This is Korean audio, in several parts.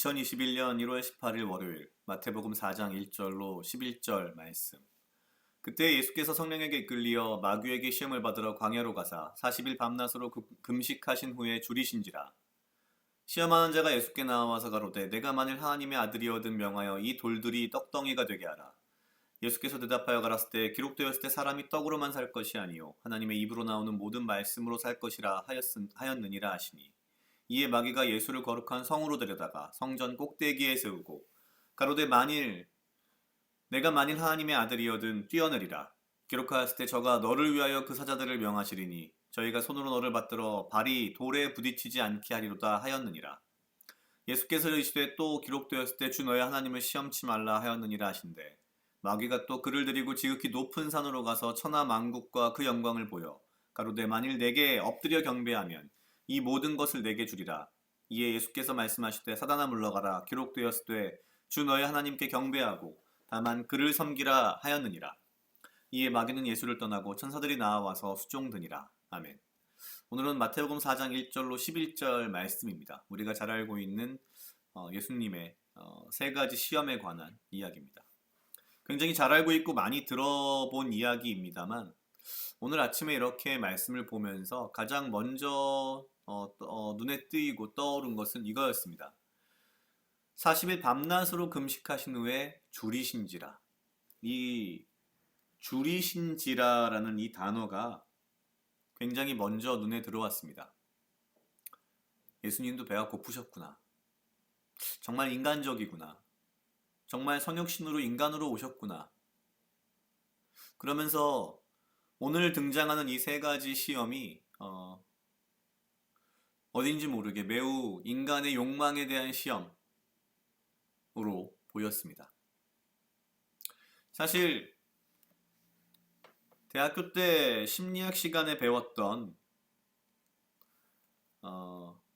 2021년 1월 18일 월요일 마태복음 4장 1절로 11절 말씀. 그때 예수께서 성령에게 이끌리어 마귀에게 시험을 받으러 광야로 가사 40일 밤낮으로 금식하신 후에 줄이신지라. 시험하는 자가 예수께 나와서 가로되 내가 만일 하나님의 아들이거든 명하여 이 돌들이 떡덩이가 되게 하라. 예수께서 대답하여 가라사대 기록되었을 때 사람이 떡으로만 살 것이 아니요 하나님의 입으로 나오는 모든 말씀으로 살 것이라 하였느니라 하시니. 이에 마귀가 예수를 거룩한 성으로 데려다가 성전 꼭대기에 세우고 가로되 내가 만일 하나님의 아들이거든 뛰어내리라. 기록하였을 때 저가 너를 위하여 그 사자들을 명하시리니 저희가 손으로 너를 받들어 발이 돌에 부딪히지 않게 하리로다 하였느니라. 예수께서 이르시되 또 기록되었을 때 주 너의 하나님을 시험치 말라 하였느니라 하신대. 마귀가 또 그를 데리고 지극히 높은 산으로 가서 천하 만국과 그 영광을 보여 가로되 만일 내게 엎드려 경배하면 이 모든 것을 내게 주리라. 이에 예수께서 말씀하시되 사단아 물러가라. 기록되었으되 주 너의 하나님께 경배하고 다만 그를 섬기라 하였느니라. 이에 마귀는 예수를 떠나고 천사들이 나와서 수종드니라. 아멘. 오늘은 마태복음 4장 1절로 11절 말씀입니다. 우리가 잘 알고 있는 예수님의 세 가지 시험에 관한 이야기입니다. 굉장히 잘 알고 있고 많이 들어본 이야기입니다만 오늘 아침에 이렇게 말씀을 보면서 가장 먼저 눈에 띄고 떠오른 것은 이거였습니다. 40일 밤낮으로 금식하신 후에 줄이신지라. 이 줄이신지라라는 이 단어가 굉장히 먼저 눈에 들어왔습니다. 예수님도 배가 고프셨구나. 정말 인간적이구나. 정말 성육신으로 인간으로 오셨구나. 그러면서 오늘 등장하는 이 세 가지 시험이 어딘지 모르게 매우 인간의 욕망에 대한 시험으로 보였습니다. 사실 대학교 때 심리학 시간에 배웠던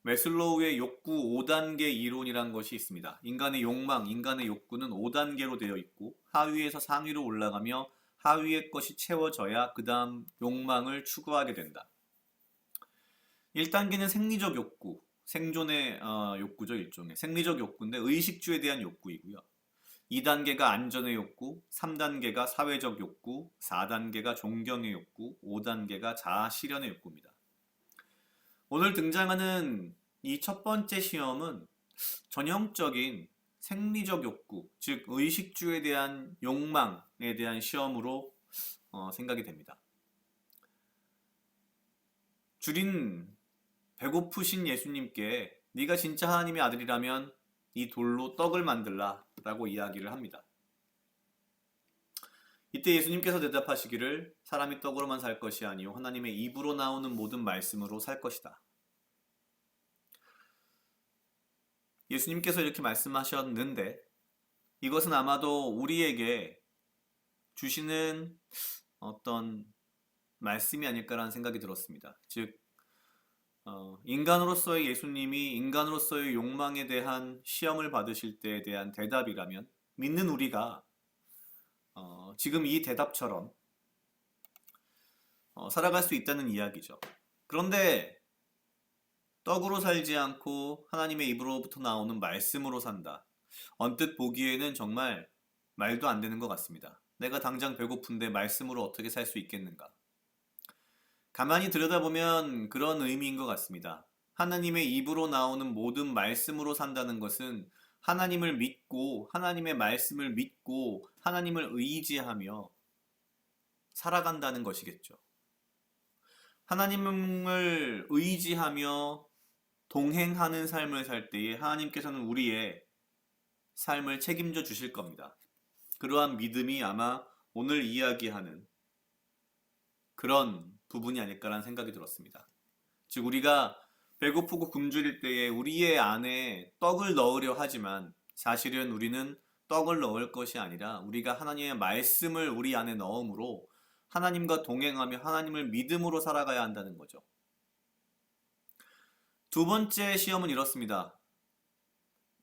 매슬로우의 욕구 5단계 이론이란 것이 있습니다. 인간의 욕망, 인간의 욕구는 5단계로 되어 있고 하위에서 상위로 올라가며 하위의 것이 채워져야 그 다음 욕망을 추구하게 된다. 1단계는 생리적 욕구, 생존의 욕구죠. 일종의 생리적 욕구인데 의식주에 대한 욕구이고요. 2단계가 안전의 욕구, 3단계가 사회적 욕구, 4단계가 존경의 욕구, 5단계가 자아 실현의 욕구입니다. 오늘 등장하는 이 첫 번째 시험은 전형적인 생리적 욕구, 즉 의식주에 대한 욕망에 대한 시험으로 생각이 됩니다. 줄인 배고프신 예수님께 네가 진짜 하나님의 아들이라면 이 돌로 떡을 만들라 라고 이야기를 합니다. 이때 예수님께서 대답하시기를 사람이 떡으로만 살 것이 아니요 하나님의 입으로 나오는 모든 말씀으로 살 것이다. 예수님께서 이렇게 말씀하셨는데 이것은 아마도 우리에게 주시는 어떤 말씀이 아닐까라는 생각이 들었습니다. 즉 인간으로서의 예수님이 인간으로서의 욕망에 대한 시험을 받으실 때에 대한 대답이라면 믿는 우리가 지금 이 대답처럼 살아갈 수 있다는 이야기죠. 그런데 떡으로 살지 않고 하나님의 입으로부터 나오는 말씀으로 산다. 언뜻 보기에는 정말 말도 안 되는 것 같습니다. 내가 당장 배고픈데 말씀으로 어떻게 살 수 있겠는가? 가만히 들여다보면 그런 의미인 것 같습니다. 하나님의 입으로 나오는 모든 말씀으로 산다는 것은 하나님을 믿고 하나님의 말씀을 믿고 하나님을 의지하며 살아간다는 것이겠죠. 하나님을 의지하며 동행하는 삶을 살 때에 하나님께서는 우리의 삶을 책임져 주실 겁니다. 그러한 믿음이 아마 오늘 이야기하는 그런 부분이 아닐까라는 생각이 들었습니다. 즉 우리가 배고프고 굶주릴 때에 우리의 안에 떡을 넣으려 하지만 사실은 우리는 떡을 넣을 것이 아니라 우리가 하나님의 말씀을 우리 안에 넣음으로 하나님과 동행하며 하나님을 믿음으로 살아가야 한다는 거죠. 두 번째 시험은 이렇습니다.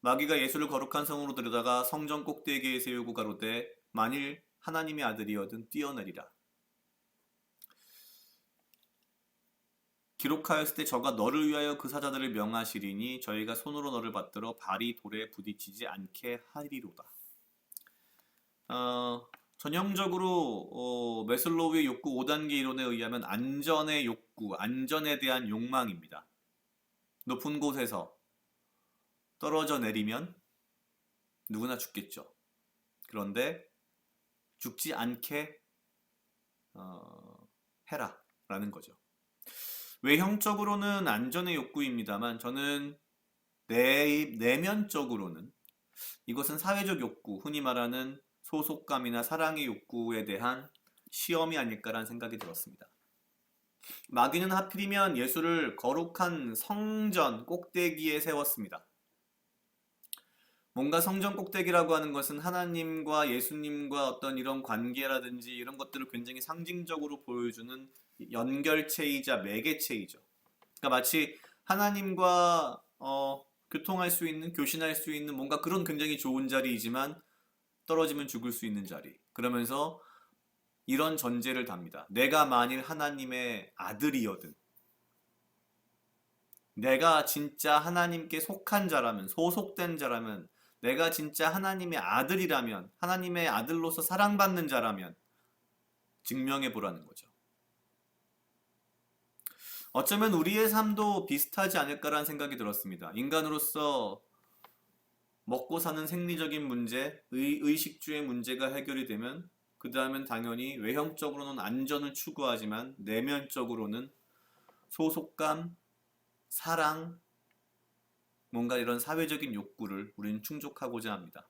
마귀가 예수를 거룩한 성으로 데려다가 성전 꼭대기에 세우고 가로되 만일 하나님의 아들이거든 뛰어내리라. 기록하였을 때 저가 너를 위하여 그 사자들을 명하시리니 저희가 손으로 너를 받들어 발이 돌에 부딪히지 않게 하리로다. 전형적으로 매슬로우의 욕구 5단계 이론에 의하면 안전의 욕구, 안전에 대한 욕망입니다. 높은 곳에서 떨어져 내리면 누구나 죽겠죠. 그런데 죽지 않게 해라 라는 거죠. 외형적으로는 안전의 욕구입니다만 저는 내면적으로는 이것은 사회적 욕구, 흔히 말하는 소속감이나 사랑의 욕구에 대한 시험이 아닐까라는 생각이 들었습니다. 마귀는 하필이면 예수를 거룩한 성전 꼭대기에 세웠습니다. 뭔가 성전 꼭대기라고 하는 것은 하나님과 예수님과 어떤 이런 관계라든지 이런 것들을 굉장히 상징적으로 보여주는 연결체이자 매개체이죠. 그러니까 마치 하나님과 교통할 수 있는, 교신할 수 있는 뭔가 그런 굉장히 좋은 자리이지만 떨어지면 죽을 수 있는 자리. 그러면서 이런 전제를 답니다. 내가 만일 하나님의 아들이거든, 내가 진짜 하나님께 속한 자라면, 소속된 자라면, 내가 진짜 하나님의 아들이라면, 하나님의 아들로서 사랑받는 자라면 증명해 보라는 거죠. 어쩌면 우리의 삶도 비슷하지 않을까라는 생각이 들었습니다. 인간으로서 먹고 사는 생리적인 문제, 의식주의 문제가 해결이 되면 그 다음엔 당연히 외형적으로는 안전을 추구하지만 내면적으로는 소속감, 사랑, 뭔가 이런 사회적인 욕구를 우리는 충족하고자 합니다.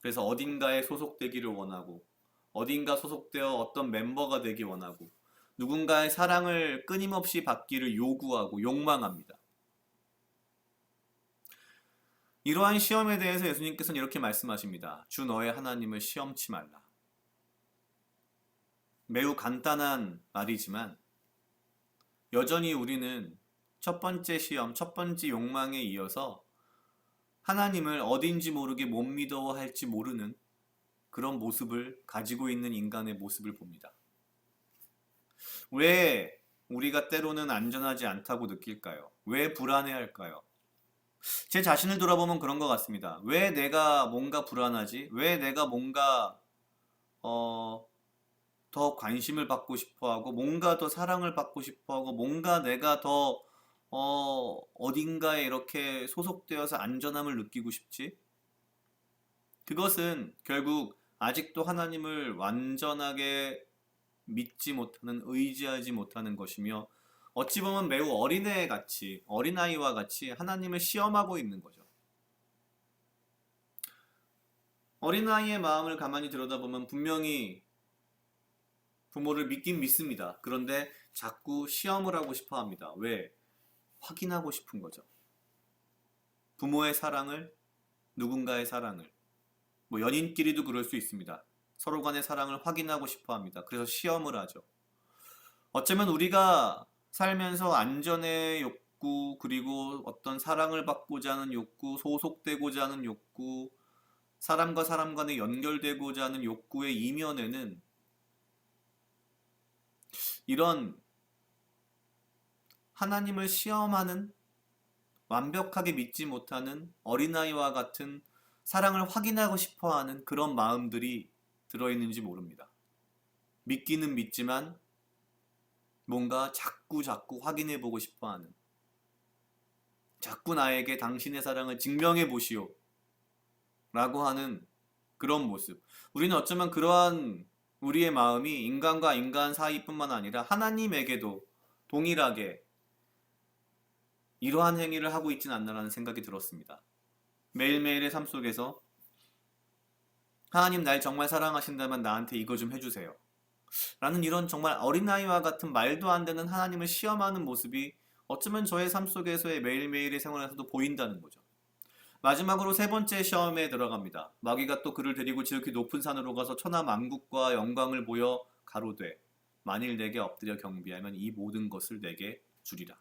그래서 어딘가에 소속되기를 원하고 어딘가 소속되어 어떤 멤버가 되기 원하고 누군가의 사랑을 끊임없이 받기를 요구하고 욕망합니다. 이러한 시험에 대해서 예수님께서는 이렇게 말씀하십니다. 주 너의 하나님을 시험치 말라. 매우 간단한 말이지만 여전히 우리는 첫 번째 시험, 첫 번째 욕망에 이어서 하나님을 어딘지 모르게 못 믿어할지 모르는 그런 모습을 가지고 있는 인간의 모습을 봅니다. 왜 우리가 때로는 안전하지 않다고 느낄까요? 왜 불안해할까요? 제 자신을 돌아보면 그런 것 같습니다. 왜 내가 뭔가 불안하지? 왜 내가 뭔가 더 관심을 받고 싶어하고 뭔가 더 사랑을 받고 싶어하고 뭔가 내가 더 어딘가에 이렇게 소속되어서 안전함을 느끼고 싶지? 그것은 결국 아직도 하나님을 완전하게 믿지 못하는, 의지하지 못하는 것이며 어찌 보면 매우 어린애같이, 어린아이와 같이 하나님을 시험하고 있는 거죠. 어린아이의 마음을 가만히 들여다보면 분명히 부모를 믿긴 믿습니다. 그런데 자꾸 시험을 하고 싶어 합니다. 왜? 확인하고 싶은 거죠. 부모의 사랑을, 누군가의 사랑을. 뭐 연인끼리도 그럴 수 있습니다. 서로 간의 사랑을 확인하고 싶어 합니다. 그래서 시험을 하죠. 어쩌면 우리가 살면서 안전의 욕구, 그리고 어떤 사랑을 받고자 하는 욕구, 소속되고자 하는 욕구, 사람과 사람 간에 연결되고자 하는 욕구의 이면에는 이런 하나님을 시험하는, 완벽하게 믿지 못하는 어린아이와 같은 사랑을 확인하고 싶어하는 그런 마음들이 들어있는지 모릅니다. 믿기는 믿지만 뭔가 자꾸 확인해보고 싶어하는, 자꾸 나에게 당신의 사랑을 증명해 보시오 라고 하는 그런 모습. 우리는 어쩌면 그러한 우리의 마음이 인간과 인간 사이뿐만 아니라 하나님에게도 동일하게 이러한 행위를 하고 있진 않나라는 생각이 들었습니다. 매일매일의 삶 속에서 하나님 날 정말 사랑하신다면 나한테 이거 좀 해주세요 라는 이런 정말 어린아이와 같은 말도 안 되는 하나님을 시험하는 모습이 어쩌면 저의 삶 속에서의 매일매일의 생활에서도 보인다는 거죠. 마지막으로 세 번째 시험에 들어갑니다. 마귀가 또 그를 데리고 지극히 높은 산으로 가서 천하 만국과 영광을 보여 가로되 만일 내게 엎드려 경배하면 이 모든 것을 내게 주리라.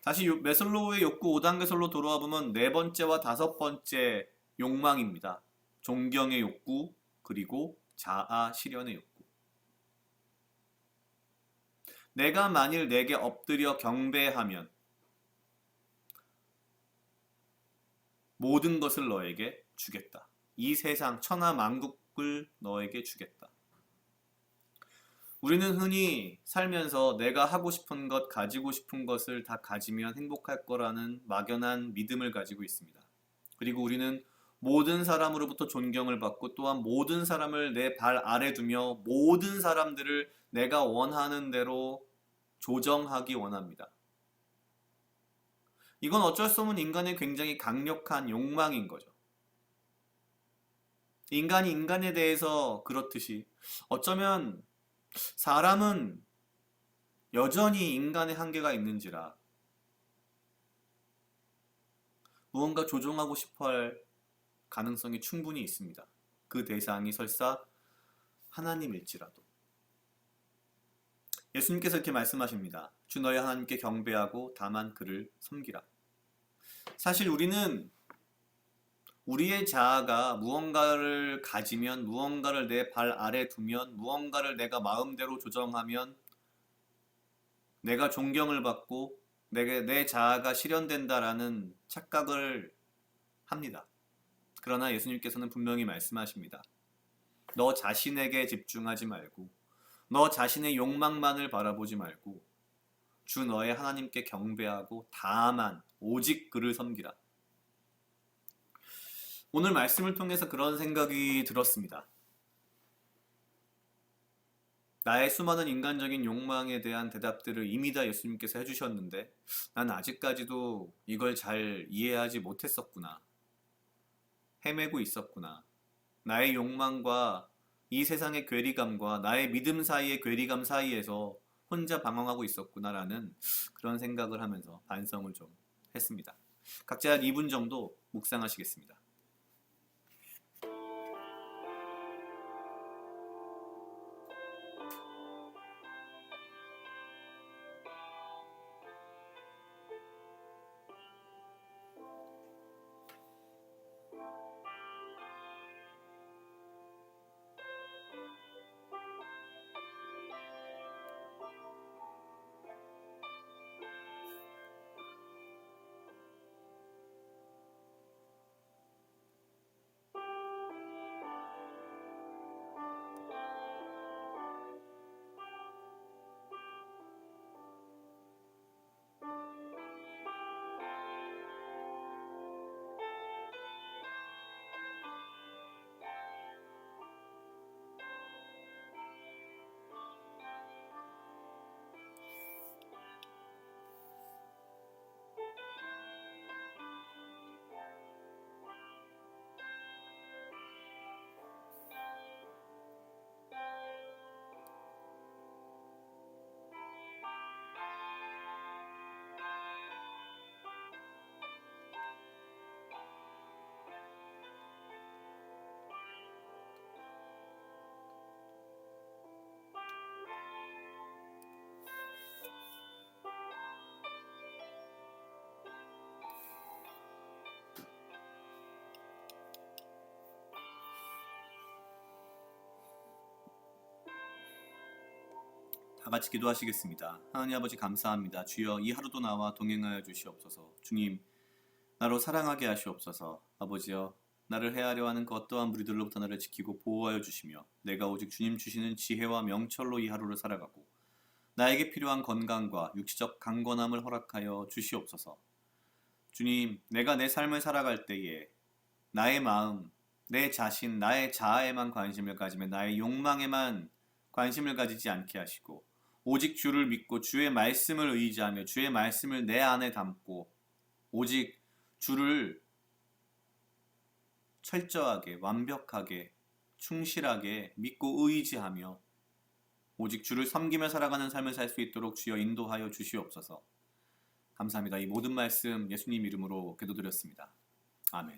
다시 매슬로우의 욕구 5단계설로 돌아와 보면 네 번째와 다섯 번째 욕망입니다. 존경의 욕구, 그리고 자아 실현의 욕구. 내가 만일 내게 엎드려 경배하면 모든 것을 너에게 주겠다. 이 세상 천하 만국을 너에게 주겠다. 우리는 흔히 살면서 내가 하고 싶은 것, 가지고 싶은 것을 다 가지면 행복할 거라는 막연한 믿음을 가지고 있습니다. 그리고 우리는 모든 사람으로부터 존경을 받고 또한 모든 사람을 내 발 아래 두며 모든 사람들을 내가 원하는 대로 조정하기 원합니다. 이건 어쩔 수 없는 인간의 굉장히 강력한 욕망인 거죠. 인간이 인간에 대해서 그렇듯이 어쩌면 사람은 여전히 인간의 한계가 있는지라 무언가 조종하고 싶어 할 가능성이 충분히 있습니다. 그 대상이 설사 하나님일지라도. 예수님께서 이렇게 말씀하십니다. 주 너희 하나님께 경배하고 다만 그를 섬기라. 사실 우리는 우리의 자아가 무언가를 가지면, 무언가를 내 발 아래 두면, 무언가를 내가 마음대로 조정하면 내가 존경을 받고 내 자아가 실현된다라는 착각을 합니다. 그러나 예수님께서는 분명히 말씀하십니다. 너 자신에게 집중하지 말고 너 자신의 욕망만을 바라보지 말고 주 너의 하나님께 경배하고 다만 오직 그를 섬기라. 오늘 말씀을 통해서 그런 생각이 들었습니다. 나의 수많은 인간적인 욕망에 대한 대답들을 이미 다 예수님께서 해주셨는데 난 아직까지도 이걸 잘 이해하지 못했었구나. 헤매고 있었구나. 나의 욕망과 이 세상의 괴리감과 나의 믿음 사이의 괴리감 사이에서 혼자 방황하고 있었구나라는 그런 생각을 하면서 반성을 좀 했습니다. 각자 한 2분 정도 묵상하시겠습니다. 다 같이 기도하시겠습니다. 하나님 아버지 감사합니다. 주여 이 하루도 나와 동행하여 주시옵소서. 주님 나로 사랑하게 하시옵소서. 아버지여 나를 해하려 하는 그 어떠한 무리들로부터 나를 지키고 보호하여 주시며 내가 오직 주님 주시는 지혜와 명철로 이 하루를 살아가고 나에게 필요한 건강과 육체적 강건함을 허락하여 주시옵소서. 주님 내가 내 삶을 살아갈 때에 나의 마음, 내 자신, 나의 자아에만 관심을 가지며 나의 욕망에만 관심을 가지지 않게 하시고 오직 주를 믿고 주의 말씀을 의지하며 주의 말씀을 내 안에 담고 오직 주를 철저하게 완벽하게 충실하게 믿고 의지하며 오직 주를 섬기며 살아가는 삶을 살 수 있도록 주여 인도하여 주시옵소서. 감사합니다. 이 모든 말씀 예수님 이름으로 기도드렸습니다. 아멘.